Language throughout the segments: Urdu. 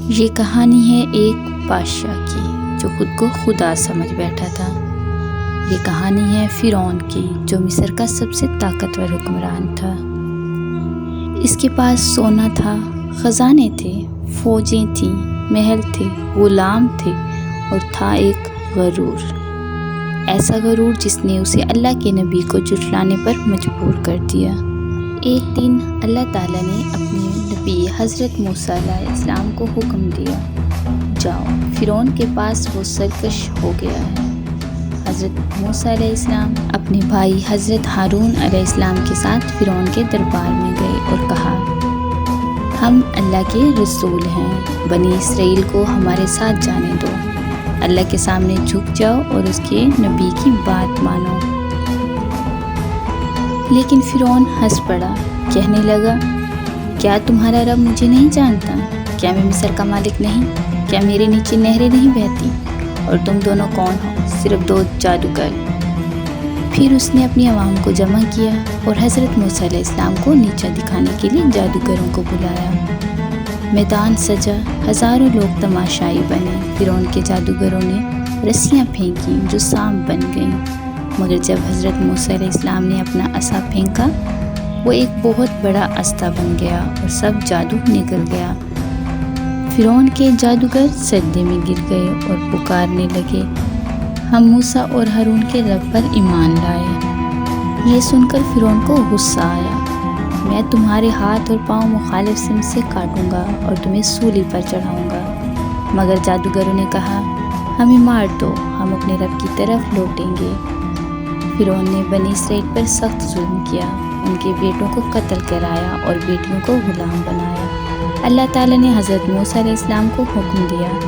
یہ کہانی ہے ایک بادشاہ کی جو خود کو خدا سمجھ بیٹھا تھا۔ یہ کہانی ہے فرعون کی جو مصر کا سب سے طاقتور حکمران تھا۔ اس کے پاس سونا تھا، خزانے تھے، فوجیں تھیں، محل تھے، غلام تھے اور تھا ایک غرور، ایسا غرور جس نے اسے اللہ کے نبی کو جھٹلانے پر مجبور کر دیا۔ ایک دن اللہ تعالیٰ نے اپنے نبی حضرت موسیٰ علیہ السلام کو حکم دیا، جاؤ فرعون کے پاس، وہ سرکش ہو گیا ہے۔ حضرت موسیٰ علیہ السلام اپنے بھائی حضرت ہارون علیہ السلام کے ساتھ فرعون کے دربار میں گئے اور کہا، ہم اللہ کے رسول ہیں، بنی اسرائیل کو ہمارے ساتھ جانے دو، اللہ کے سامنے جھک جاؤ اور اس کے نبی کی بات مانو۔ لیکن فرعون ہنس پڑا، کہنے لگا، کیا تمہارا رب مجھے نہیں جانتا؟ کیا میں مصر کا مالک نہیں؟ کیا میرے نیچے نہریں نہیں بہتی؟ اور تم دونوں کون ہو؟ صرف دو جادوگر۔ پھر اس نے اپنی عوام کو جمع کیا اور حضرت موسیٰ علیہ السلام کو نیچا دکھانے کے لیے جادوگروں کو بلایا۔ میدان سجا، ہزاروں لوگ تماشائی بنے۔ فرعون کے جادوگروں نے رسیاں پھینکی جو سانپ بن گئیں، مگر جب حضرت موسیٰ علیہ السلام نے اپنا عصا پھینکا، وہ ایک بہت بڑا استہ بن گیا اور سب جادو نکل گیا۔ فرعون کے جادوگر سجدے میں گر گئے اور پکارنے لگے، ہم موسیٰ اور ہارون کے رب پر ایمان لائے۔ یہ سن کر فرعون کو غصہ آیا، میں تمہارے ہاتھ اور پاؤں مخالف سمت سے کاٹوں گا اور تمہیں سولی پر چڑھاؤں گا۔ مگر جادوگروں نے کہا، ہمیں مار دو، ہم اپنے رب کی طرف لوٹیں گے۔ فرعون نے بنی اسرائیل پر سخت ظلم کیا، ان کے بیٹوں کو قتل کرایا اور بیٹیوں کو غلام بنایا۔ اللہ تعالیٰ نے حضرت موسیٰ علیہ السلام کو حکم دیا،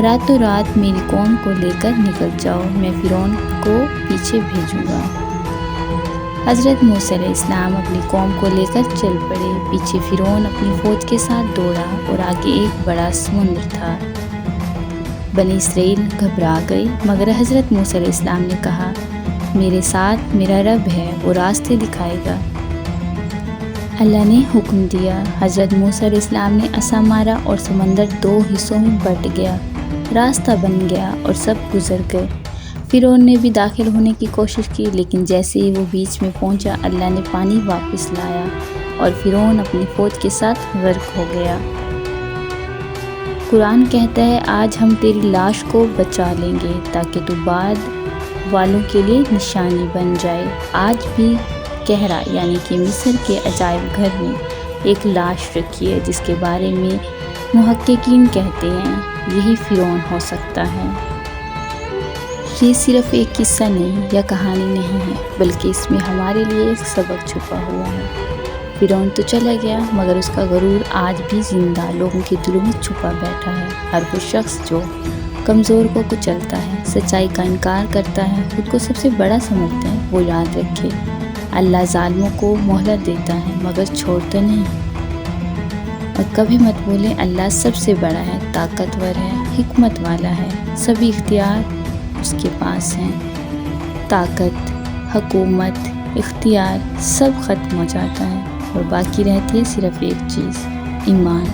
راتوں رات میری قوم کو لے کر نکل جاؤ، میں فرعون کو پیچھے بھیجوں گا۔ حضرت موسیٰ علیہ السلام اپنی قوم کو لے کر چل پڑے، پیچھے فرعون اپنی فوج کے ساتھ دوڑا اور آگے ایک بڑا سمندر تھا۔ بنی اسرائیل گھبرا گئی، مگر حضرت موسیٰ علیہ السلام نے کہا، میرے ساتھ میرا رب ہے، وہ راستے دکھائے گا۔ اللہ نے حکم دیا، حضرت موسیٰ علیہ السلام نے عصا مارا اور سمندر دو حصوں میں بٹ گیا، راستہ بن گیا اور سب گزر گئے۔ فرعون نے بھی داخل ہونے کی کوشش کی، لیکن جیسے ہی وہ بیچ میں پہنچا، اللہ نے پانی واپس لایا اور فرعون اپنی فوج کے ساتھ غرق ہو گیا۔ قرآن کہتا ہے، آج ہم تیری لاش کو بچا لیں گے تاکہ تو بعد والوں کے لیے نشانی بن جائے۔ آج بھی کہرا یعنی کہ مصر کے عجائب گھر میں ایک لاش رکھی ہے جس کے بارے میں محققین کہتے ہیں یہی فرعون ہو سکتا ہے۔ یہ صرف ایک قصہ نہیں یا کہانی نہیں ہے، بلکہ اس میں ہمارے لیے ایک سبق چھپا ہوا ہے۔ فرعون تو چلا گیا، مگر اس کا غرور آج بھی زندہ لوگوں کے دلوں میں چھپا بیٹھا ہے۔ ہر وہ شخص جو کمزور کو کچلتا ہے، سچائی کا انکار کرتا ہے، خود کو سب سے بڑا سمجھتا ہے، وہ یاد رکھے، اللہ ظالموں کو مہلت دیتا ہے مگر چھوڑتا نہیں۔ اور کبھی مت بھولیں، اللہ سب سے بڑا ہے، طاقتور ہے، حکمت والا ہے، سبھی اختیار اس کے پاس ہیں۔ طاقت، حکومت، اختیار سب ختم ہو جاتا ہے اور باقی رہتی ہے صرف ایک چیز، ایمان۔